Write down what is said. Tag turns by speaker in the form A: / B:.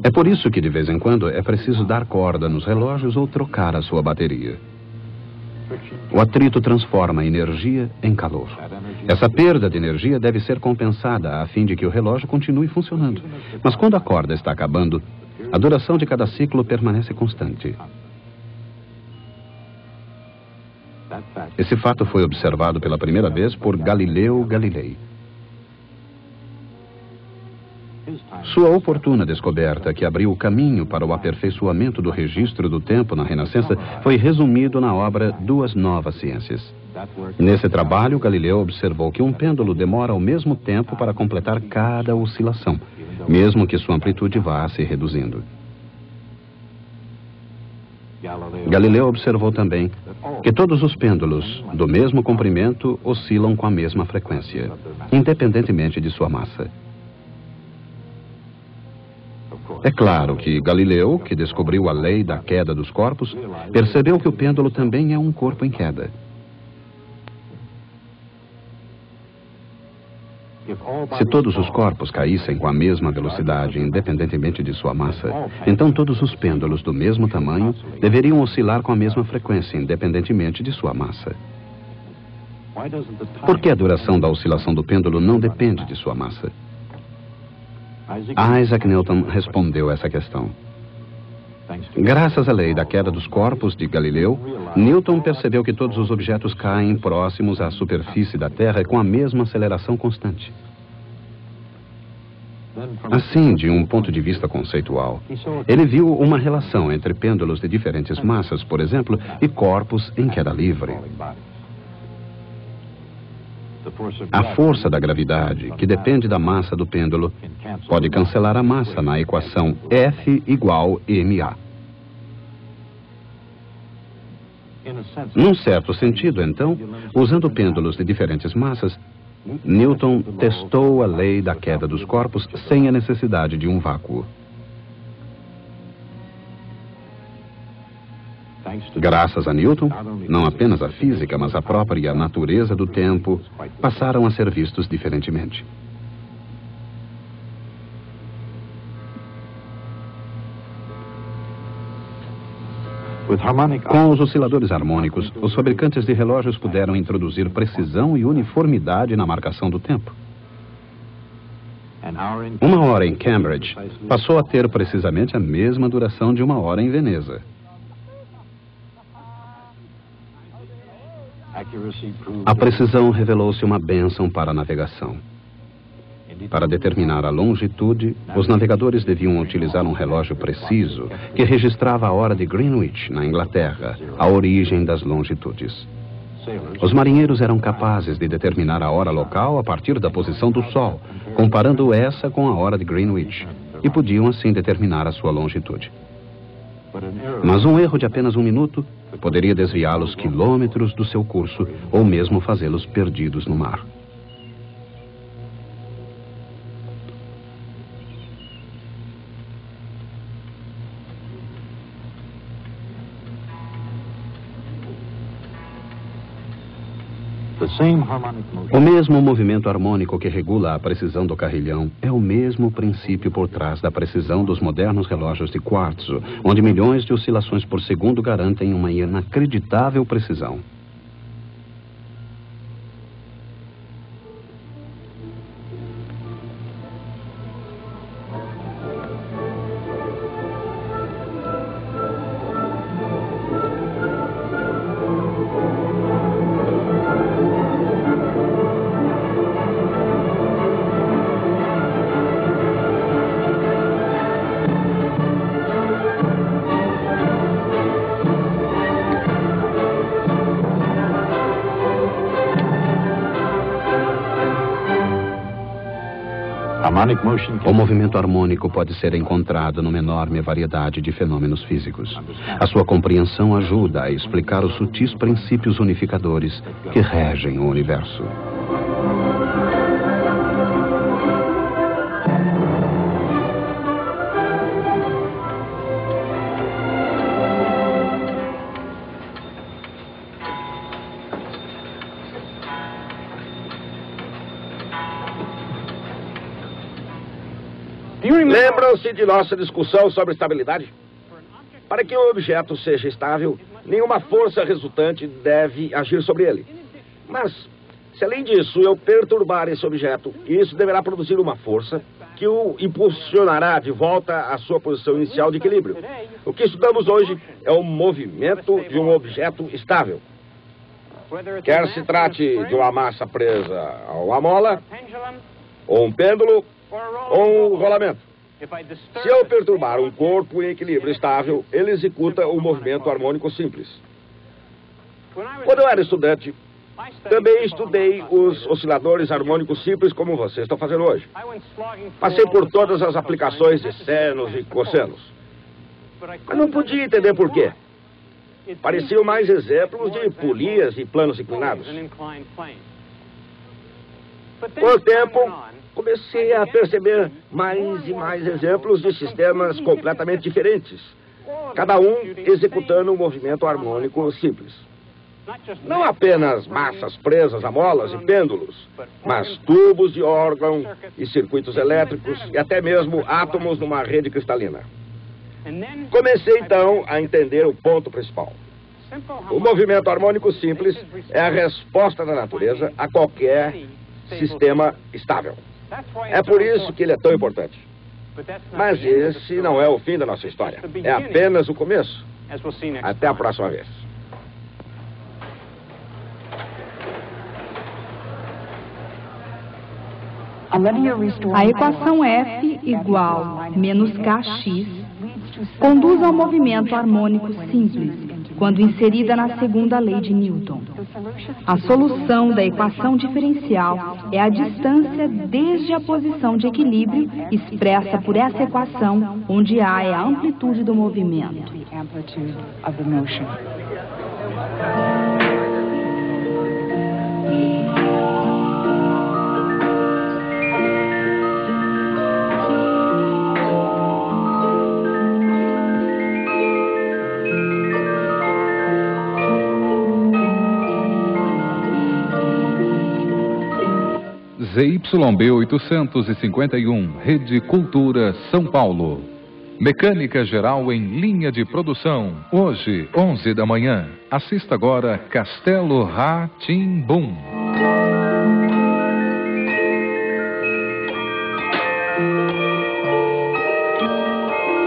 A: É por isso que, de vez em quando, é preciso dar corda nos relógios ou trocar a sua bateria. O atrito transforma a energia em calor. Essa perda de energia deve ser compensada a fim de que o relógio continue funcionando. Mas quando a corda está acabando, a duração de cada ciclo permanece constante. Esse fato foi observado pela primeira vez por Galileu Galilei. Sua oportuna descoberta, que abriu o caminho para o aperfeiçoamento do registro do tempo na Renascença, foi resumido na obra Duas Novas Ciências. Nesse trabalho, Galileu observou que um pêndulo demora o mesmo tempo para completar cada oscilação, mesmo que sua amplitude vá se reduzindo. Galileu observou também que todos os pêndulos do mesmo comprimento oscilam com a mesma frequência, independentemente de sua massa. É claro que Galileu, que descobriu a lei da queda dos corpos, percebeu que o pêndulo também é um corpo em queda. Se todos os corpos caíssem com a mesma velocidade, independentemente de sua massa, então todos os pêndulos do mesmo tamanho deveriam oscilar com a mesma frequência, independentemente de sua massa. Por que a duração da oscilação do pêndulo não depende de sua massa? Isaac Newton respondeu essa questão. Graças à lei da queda dos corpos de Galileu, Newton percebeu que todos os objetos caem próximos à superfície da Terra com a mesma aceleração constante. Assim, de um ponto de vista conceitual, ele viu uma relação entre pêndulos de diferentes massas, por exemplo, e corpos em queda livre. A força da gravidade, que depende da massa do pêndulo, pode cancelar a massa na equação F igual ma. Num certo sentido, então, usando pêndulos de diferentes massas, Newton testou a lei da queda dos corpos sem a necessidade de um vácuo. Graças a Newton, não apenas a física, mas a própria natureza do tempo passaram a ser vistos diferentemente. Com os osciladores harmônicos, os fabricantes de relógios puderam introduzir precisão e uniformidade na marcação do tempo. Uma hora em Cambridge passou a ter precisamente a mesma duração de uma hora em Veneza. A precisão revelou-se uma bênção para a navegação. Para determinar a longitude, os navegadores deviam utilizar um relógio preciso que registrava a hora de Greenwich, na Inglaterra, a origem das longitudes. Os marinheiros eram capazes de determinar a hora local a partir da posição do Sol, comparando essa com a hora de Greenwich, e podiam assim determinar a sua longitude. Mas um erro de apenas um minuto poderia desviá-los quilômetros do seu curso ou mesmo fazê-los perdidos no mar. O mesmo movimento harmônico que regula a precisão do carrilhão é o mesmo princípio por trás da precisão dos modernos relógios de quartzo, onde milhões de oscilações por segundo garantem uma inacreditável precisão. O movimento harmônico pode ser encontrado numa enorme variedade de fenômenos físicos. A sua compreensão ajuda a explicar os sutis princípios unificadores que regem o universo.
B: Lembram-se de nossa discussão sobre estabilidade? Para que um objeto seja estável, nenhuma força resultante deve agir sobre ele. Mas, se além disso eu perturbar esse objeto, isso deverá produzir uma força que o impulsionará de volta à sua posição inicial de equilíbrio. O que estudamos hoje é o movimento de um objeto estável. Quer se trate de uma massa presa a uma mola, ou um pêndulo, ou um rolamento. Se eu perturbar um corpo em equilíbrio estável, ele executa o movimento harmônico simples. Quando eu era estudante, também estudei os osciladores harmônicos simples como vocês estão fazendo hoje. Passei por todas as aplicações de senos e cossenos. Mas não podia entender por quê. Pareciam mais exemplos de polias e planos inclinados. Com o tempo, comecei a perceber mais e mais exemplos de sistemas completamente diferentes, cada um executando um movimento harmônico simples. Não apenas massas presas a molas e pêndulos, mas tubos de órgão e circuitos elétricos e até mesmo átomos numa rede cristalina. Comecei então a entender o ponto principal. O movimento harmônico simples é a resposta da natureza a qualquer sistema estável. É por isso que ele é tão importante. Mas esse não é o fim da nossa história. É apenas o começo. Até a próxima vez.
C: A equação F igual menos KX conduz ao movimento harmônico simples, quando inserida na segunda lei de Newton. A solução da equação diferencial é a distância desde a posição de equilíbrio expressa por essa equação, onde A é a amplitude do movimento.
D: ZYB 851, Rede Cultura, São Paulo. Mecânica Geral em linha de produção. Hoje, 11 da manhã. Assista agora Castelo Rá-Tim-Bum.